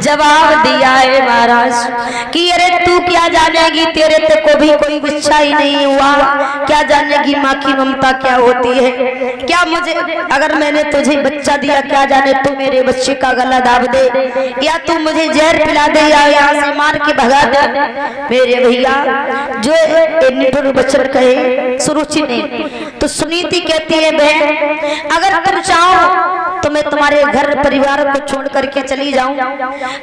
जवाब दिया है महाराज कि अरे तू क्या जानेगी, तेरे ते को भी कोई बच्चा ही नहीं हुआ, क्या जानेगी माँ की ममता क्या होती है। क्या मुझे अगर मैंने तुझे बच्चा दिया, क्या जाने तू मेरे बच्चे का गला दाब दे, या तू मुझे जहर पिला दे, या यहाँ से मार के भगा दे। मेरे भैया जो निठुर वचन कहे सुरुचि ने, तो सुनीति कहती है बहन अगर तुम चाहो तो मैं तुम्हारे घर परिवार को छोड़ करके चली जाऊं,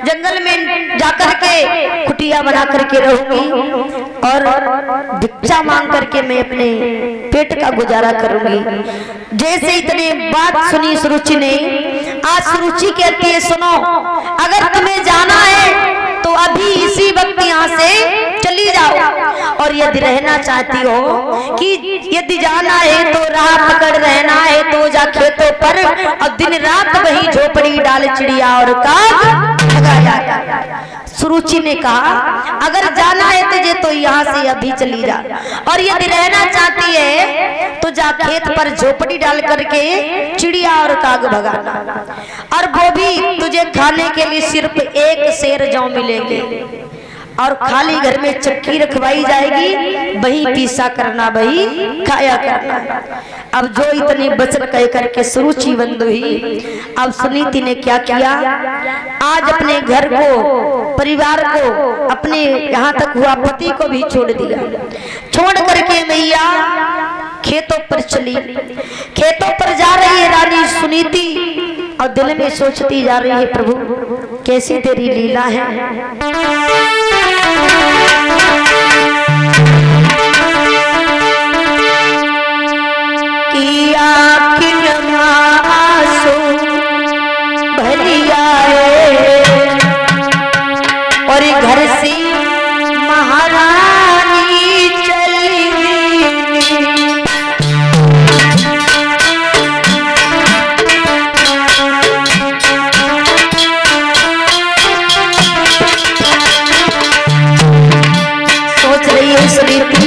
जंगल में जाकर के कुटिया बना करके रहूंगी और भिक्षा मांग करके मैं अपने पेट का गुजारा करूंगी। जैसे इतने बात सुनी सुरुचि ने, आज सुरुचि कहती है सुनो, अगर तुम्हें जाना है तो अभी इसी वक्त यहाँ से चली जाओ, और यदि रहना चाहती हो कि यदि जाना है तो राह पकड़ रहना है तो जा खेतों पर और दिन रात वही झोपड़ी डाल चिड़िया और काग भगाया। सुरुचि ने कहा अगर जाना है तुझे तो यहाँ से अभी चली जा, और यदि रहना चाहती है तो जा खेत पर झोपड़ी डाल करके चिड़िया और काग भगाना, और वो भी तुझे खाने के लिए सिर्फ एक सेर जौ मिलेंगे, और खाली घर में चक्की रखवाई जाएगी, वही पीसा करना वही खाया करना। अब जो इतनी वचन कह करके सुरुचि बंद हुई, अब सुनीति ने क्या किया, आज अपने घर को परिवार को अपने यहाँ तक हुआ पति को भी छोड़ दिया, छोड़ करके मैया खेतों पर चली। खेतों पर जा रही है रानी सुनीति और दिल में सोचती जा रही है प्रभु कैसी तेरी लीला है। और घर से महारानी चली सोच रही है सुनीति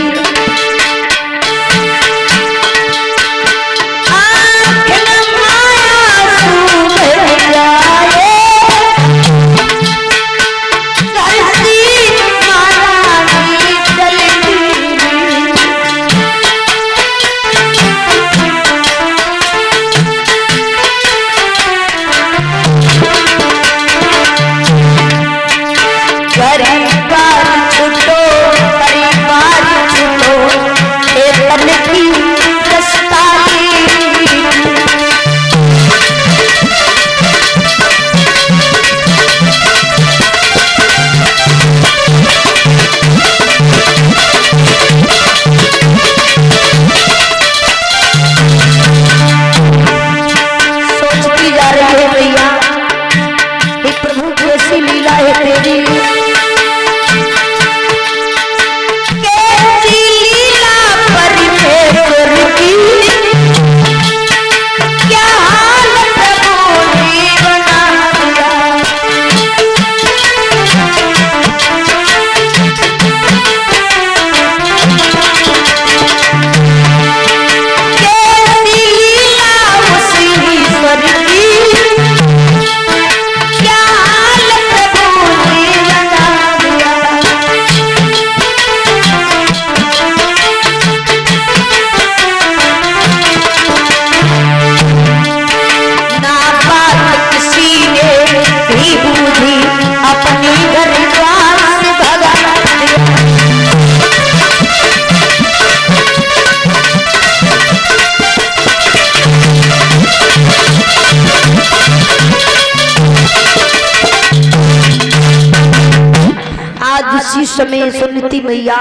उसी समय सुनीति मैया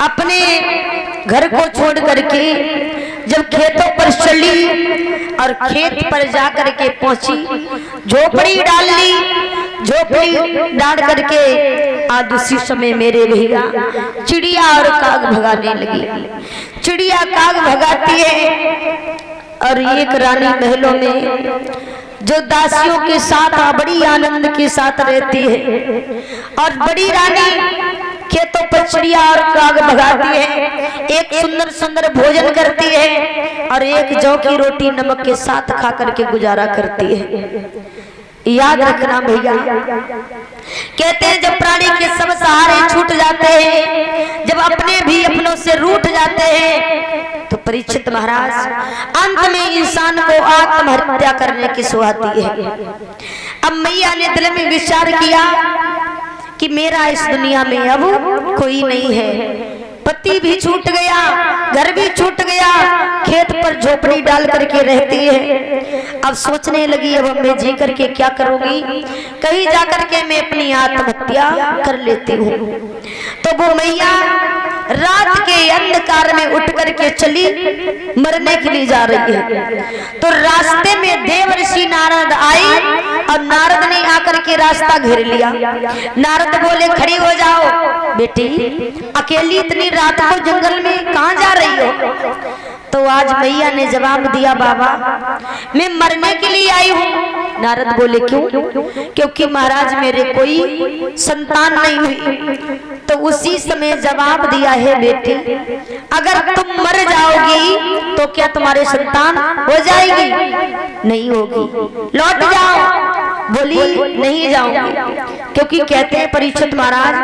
अपने घर को छोड़ करके जब खेतों पर चली और खेत पर जा करके पहुंची, झोपड़ी डाल ली, झोपड़ी डाल करके आज उसी समय मेरे भैया चिड़िया और काग भगाने लगी। चिड़िया काग भगाती है और एक रानी महलों में जो दासियों के साथ बड़ी आनंद के साथ रहती है, और बड़ी रानी खेतों पर चिड़िया और काग भगाती है, एक सुंदर सुंदर भोजन करती है और एक जौ की रोटी नमक के साथ खा करके गुजारा करती है। याद रखना भैया। कहते हैं जब प्राणी के सब सहारे छूट जाते हैं, जब अपने भी अपनों से रूठ जाते हैं, तो परीक्षित महाराज अंत में इंसान को आत्महत्या करने की सुहाती है। अब मैया ने दिल में विचार किया कि मेरा इस दुनिया में अब कोई नहीं है, पति भी छूट गया, घर भी छूट गया, खेत पर झोपड़ी डाल करके रहती है। अब सोचने लगी अब मैं जी करके क्या करूंगी, कहीं जाकर के मैं अपनी आत्महत्या कर लेती हूँ। तो वो मैया रात के अंधकार में उठ करके चली, मरने के लिए जा रही है। तो रास्ते में देवर्षि नारद आई और नारद ने आकर के रास्ता घेर लिया। नारद बोले खड़ी हो जाओ बेटी, अकेली इतनी रात को जंगल में कहाँ जा रही हो? तो आज मैया ने जवाब दिया बाबा मैं मरने के लिए आई हूँ। नारद बोले क्यों? क्योंकि महाराज मेरे कोई संतान नहीं हुई। तो उसी समय जवाब दिया है बेटी अगर तुम मर जाओगी तो क्या तुम्हारे संतान हो जाएगी? नहीं होगी, लौट जाओ। बोली नहीं जाऊंगी, क्योंकि कहते हैं परीक्षित महाराज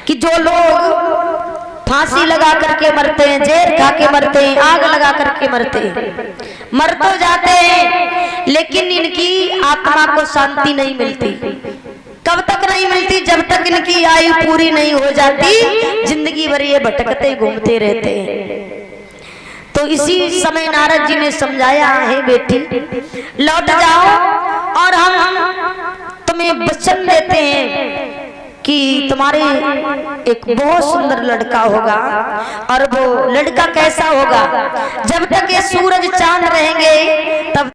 कि जो लोग फांसी लगा करके मरते हैं, जेल खा के मरते हैं, आग लगा करके मरते हैं, मर तो जाते हैं लेकिन इनकी आत्मा को शांति नहीं मिलती। कब तक नहीं मिलती? जब तक इनकी आयु पूरी नहीं हो जाती, जिंदगी भर ये भटकते घूमते रहते हैं। तो इसी समय नारद जी ने समझाया है बेटी लौट जाओ और हम तुम्हें वचन देते हैं कि तुम्हारे एक बहुत सुंदर लड़का होगा। और वो लड़का कैसा होगा? जब तक ये सूरज चांद रहेंगे तब